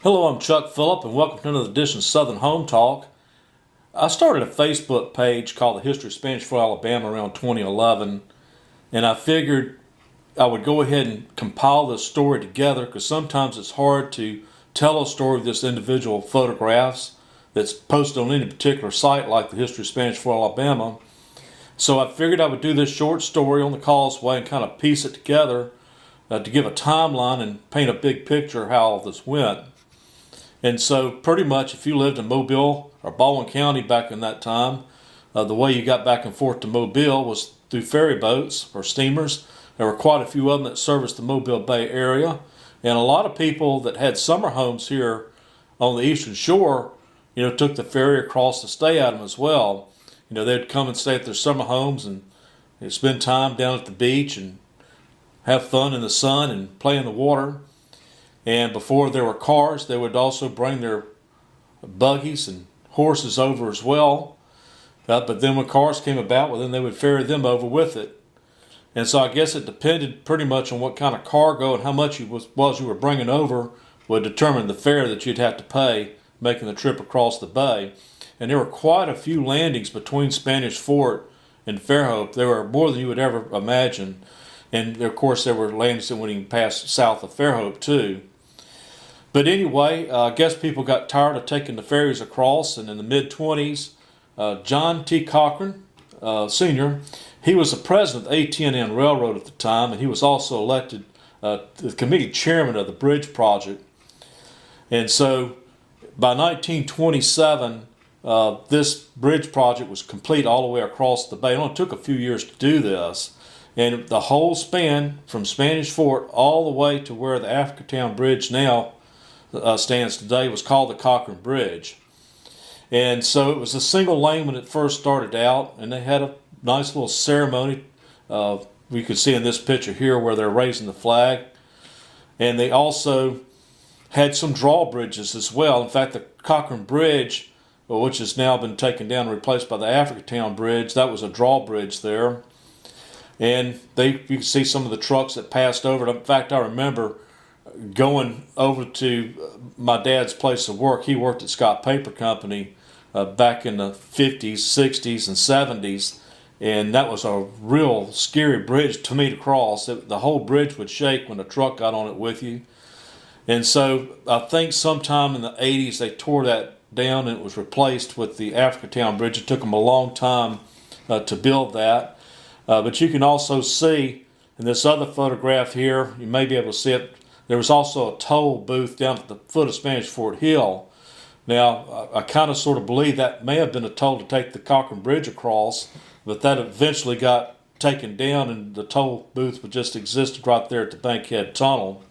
Hello, I'm Chuck Phillip, and welcome to another edition of Southern Home Talk. I started a Facebook page called The History of Spanish Fort Alabama around 2011, and I figured I would go ahead and compile this story together because sometimes it's hard to tell a story with just individual photographs that's posted on any particular site like The History of Spanish Fort Alabama. So I figured I would do this short story on the Causeway and kind of piece it together to give a timeline and paint a big picture of how all this went. And so pretty much if you lived in Mobile or Baldwin County back in that time, the way you got back and forth to Mobile was through ferry boats or steamers. There were quite a few of them that serviced the Mobile Bay area. And a lot of people that had summer homes here on the eastern shore, took the ferry across to stay at them as well. They'd come and stay at their summer homes and spend time down at the beach and have fun in the sun and play in the water. And before there were cars, they would also bring their buggies and horses over as well. But then when cars came about, then they would ferry them over with it. And so I guess it depended pretty much on what kind of cargo and how much you were bringing over would determine the fare that you'd have to pay making the trip across the bay. And there were quite a few landings between Spanish Fort and Fairhope. There were more than you would ever imagine. And of course there were landings that went even past south of Fairhope too. But anyway, I guess people got tired of taking the ferries across, and in the mid-20s, John T. Cochrane, Sr., he was the president of the AT&N Railroad at the time, and he was also elected the committee chairman of the bridge project. And so by 1927, this bridge project was complete all the way across the bay. It only took a few years to do this. And the whole span from Spanish Fort all the way to where the Africatown Bridge now stands today was called the Cochrane Bridge. And so it was a single lane when it first started out, and they had a nice little ceremony. We could see in this picture here where they're raising the flag. And they also had some drawbridges as well. In fact, the Cochrane Bridge, which has now been taken down and replaced by the Africatown Bridge, that was a drawbridge there. And you can see some of the trucks that passed over. In fact, I remember going over to my dad's place of work. He worked at Scott Paper Company back in the 50s, 60s, and 70s. And that was a real scary bridge to me to cross. The whole bridge would shake when a truck got on it with you. And so I think sometime in the 80s they tore that down and it was replaced with the Africatown Bridge. It took them a long time to build that. But you can also see in this other photograph here, you may be able to see it, there was also a toll booth down at the foot of Spanish Fort Hill. Now, I kind of sort of believe that may have been a toll to take the Cochrane Bridge across, but that eventually got taken down and the toll booth would just existed right there at the Bankhead Tunnel.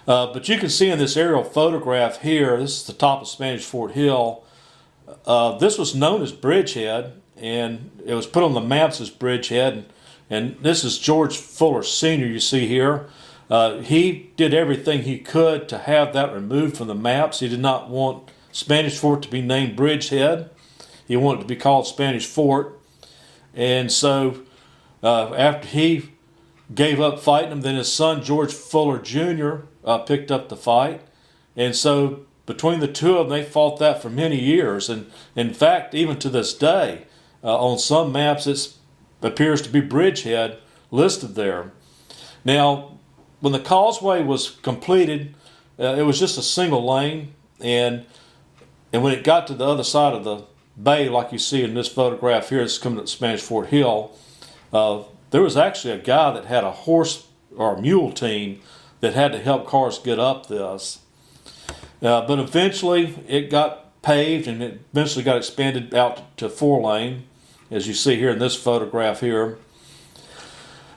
But you can see in this aerial photograph here, this is the top of Spanish Fort Hill. This was known as Bridgehead, and it was put on the maps as Bridgehead. And this is George Fuller Sr. you see here. He did everything he could to have that removed from the maps. He did not want Spanish Fort to be named Bridgehead. He wanted it to be called Spanish Fort. And so after he gave up fighting him, then his son George Fuller Jr. Picked up the fight. And so between the two of them, they fought that for many years. And in fact, even to this day, on some maps it appears to be Bridgehead listed there. Now, when the causeway was completed, it was just a single lane, and when it got to the other side of the bay, like you see in this photograph here, it's coming up Spanish Fort Hill, there was actually a guy that had a horse or a mule team that had to help cars get up this. But eventually it got paved and it eventually got expanded out to 4-lane, as you see here in this photograph here.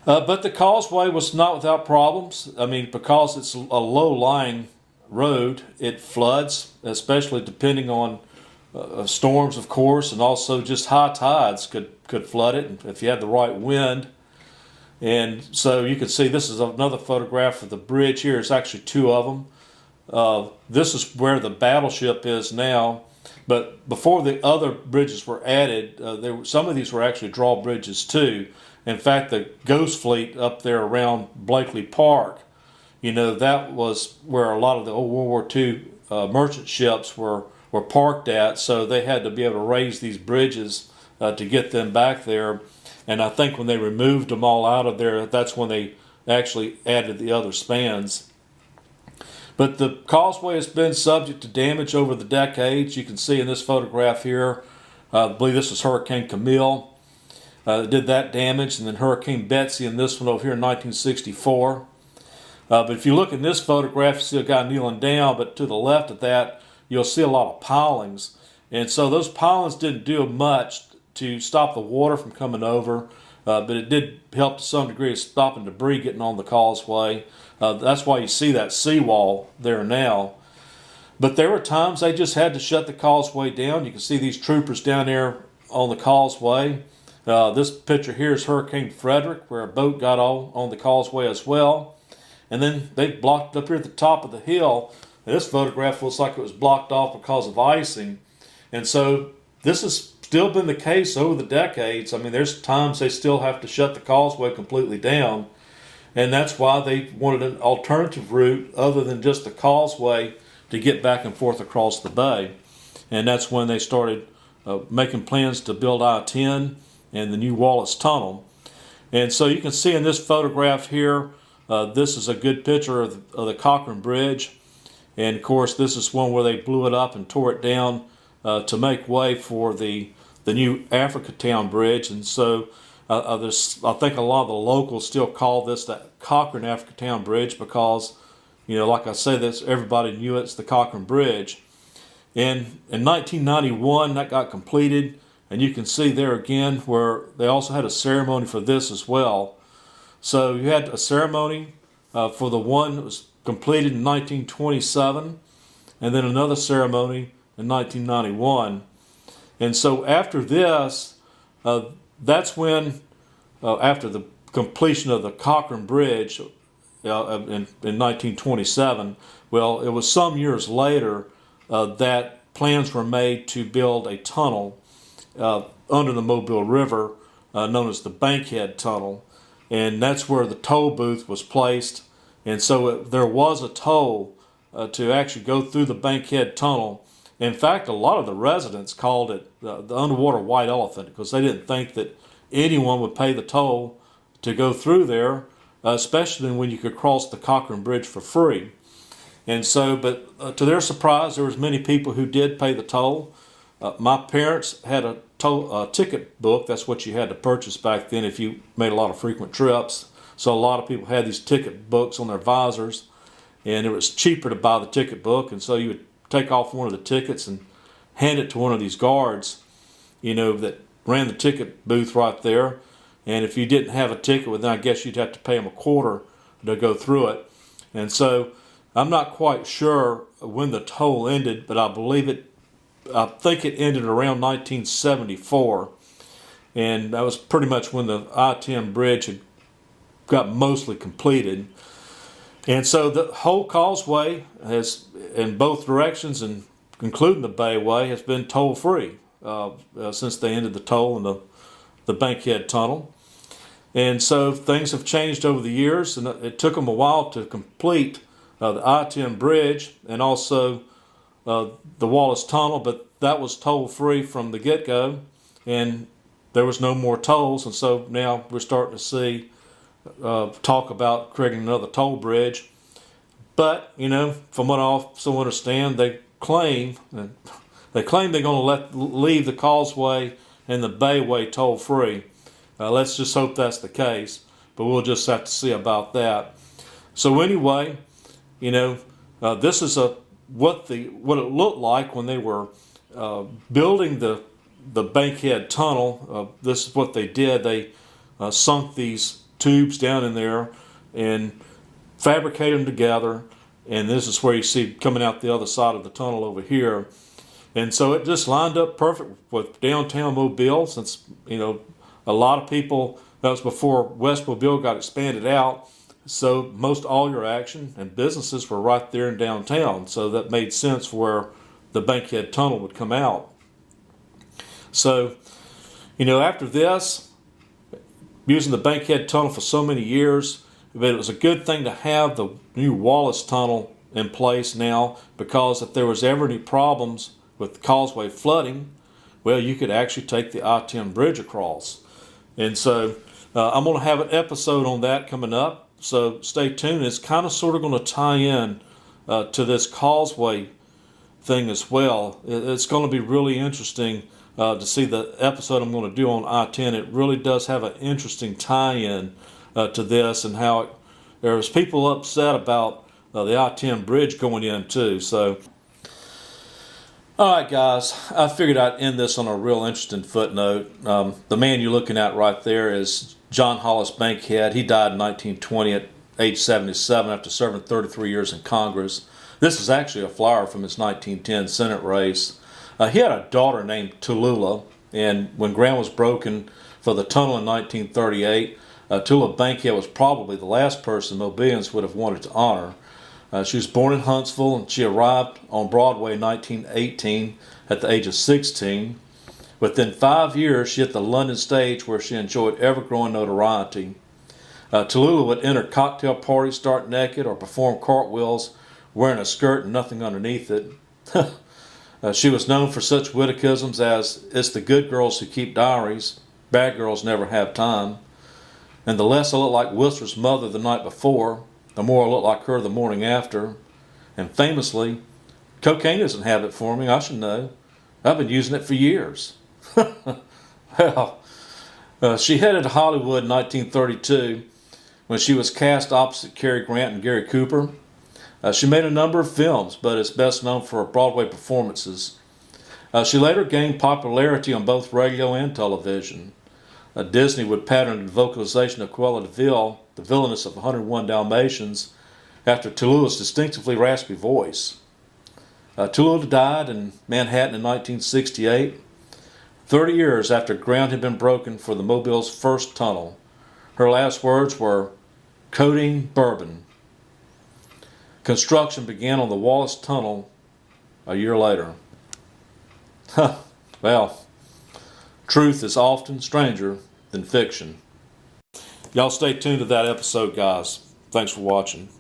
But the causeway was not without problems. I mean, because it's a low-lying road, it floods, especially depending on storms, of course, and also just high tides could flood it if you had the right wind. And so you can see this is another photograph of the bridge here. It's actually two of them. This is where the battleship is now. But before the other bridges were added, some of these were actually drawbridges too. In fact, the Ghost Fleet up there around Blakely Park, that was where a lot of the old World War II merchant ships were parked at, so they had to be able to raise these bridges to get them back there. And I think when they removed them all out of there, that's when they actually added the other spans. But the causeway has been subject to damage over the decades. You can see in this photograph here, I believe this was Hurricane Camille. Did that damage, and then Hurricane Betsy in this one over here in 1964. But if you look in this photograph, you see a guy kneeling down, but to the left of that, you'll see a lot of pilings. And so those pilings didn't do much to stop the water from coming over, but it did help to some degree of stopping debris getting on the causeway. That's why you see that seawall there now. But there were times they just had to shut the causeway down. You can see these troopers down there on the causeway. This picture here is Hurricane Frederick, where a boat got on the causeway as well. And then they blocked up here at the top of the hill. And this photograph looks like it was blocked off because of icing. And so this has still been the case over the decades. I mean, there's times they still have to shut the causeway completely down. And that's why they wanted an alternative route other than just the causeway to get back and forth across the bay. And that's when they started making plans to build I-10 and the new Wallace Tunnel. And so you can see in this photograph here, this is a good picture of the Cochrane Bridge. And of course, this is one where they blew it up and tore it down to make way for the new Africatown Bridge. And so I think a lot of the locals still call this the Cochrane Africatown Bridge because, like I say, everybody knew it's the Cochrane Bridge. And in 1991, that got completed. And you can see there again where they also had a ceremony for this as well. So you had a ceremony for the one that was completed in 1927, and then another ceremony in 1991. And so after this, that's when, after the completion of the Cochrane Bridge in 1927, well, it was some years later that plans were made to build a tunnel under the Mobile River known as the Bankhead Tunnel. And that's where the toll booth was placed. And so there was a toll to actually go through the Bankhead Tunnel. In fact, a lot of the residents called it the underwater white elephant because they didn't think that anyone would pay the toll to go through there, especially when you could cross the Cochrane Bridge for free. And so, but to their surprise, there was many people who did pay the toll. My parents had a ticket book. That's what you had to purchase back then if you made a lot of frequent trips. So a lot of people had these ticket books on their visors, and it was cheaper to buy the ticket book. And so you would take off one of the tickets and hand it to one of these guards, that ran the ticket booth right there. And if you didn't have a ticket, well, then I guess you'd have to pay them a quarter to go through it. And so I'm not quite sure when the toll ended, but I think it ended around 1974. And that was pretty much when the I-10 bridge had got mostly completed. And so the whole causeway has, in both directions, and including the bayway, has been toll-free since they ended the toll in the Bankhead Tunnel. And so things have changed over the years, and it took them a while to complete the I-10 bridge and also the Wallace Tunnel, but that was toll-free from the get-go, and there was no more tolls. And so now we're starting to see talk about creating another toll bridge. But, from what I also understand, they claim they're going to leave the causeway and the bayway toll-free. Let's just hope that's the case, but we'll just have to see about that. So anyway, this is what it looked like when they were building the Bankhead Tunnel. This is what they did. They sunk these tubes down in there and fabricated them together, and this is where you see coming out the other side of the tunnel over here. And so it just lined up perfect with downtown Mobile, since a lot of people, that was before West Mobile got expanded out, so most all your action and businesses were right there in downtown, so that made sense where the Bankhead Tunnel would come out. So after this, using the Bankhead Tunnel for so many years, but it was a good thing to have the new Wallace Tunnel in place now, because if there was ever any problems with the Causeway flooding, well, you could actually take the I-10 bridge across. And so I'm going to have an episode on that coming up, so stay tuned. It's kind of sort of going to tie in to this Causeway thing as well. It's going to be really interesting to see the episode I'm going to do on I-10. It really does have an interesting tie-in to this, and how there's people upset about the I-10 bridge going in too. So, all right, guys, I figured I'd end this on a real interesting footnote. The man you're looking at right there is John Hollis Bankhead. He died in 1920 at age 77 after serving 33 years in Congress. This is actually a flower from his 1910 Senate race. He had a daughter named Tallulah, and when ground was broken for the tunnel in 1938, Tallulah Bankhead was probably the last person Mobilians would have wanted to honor. She was born in Huntsville, and she arrived on Broadway in 1918 at the age of 16. Within 5 years, she hit the London stage, where she enjoyed ever-growing notoriety. Tallulah would enter cocktail parties stark naked, or perform cartwheels wearing a skirt and nothing underneath it. She was known for such witticisms as, "It's the good girls who keep diaries, bad girls never have time," and "The less I look like Whistler's mother the night before, the more I look like her the morning after," and famously, "Cocaine isn't habit forming, I should know. I've been using it for years." Well, she headed to Hollywood in 1932 when she was cast opposite Cary Grant and Gary Cooper. She made a number of films, but is best known for her Broadway performances. She later gained popularity on both radio and television. Disney would pattern the vocalization of Cruella de Vil, the villainess of 101 Dalmatians, after Tallulah's distinctively raspy voice. Tallulah died in Manhattan in 1968, 30 years after ground had been broken for the Mobile's first tunnel. Her last words were, "Codeine bourbon." Construction began on the Wallace Tunnel a year later. Well, truth is often stranger than fiction. Y'all stay tuned to that episode, guys. Thanks for watching.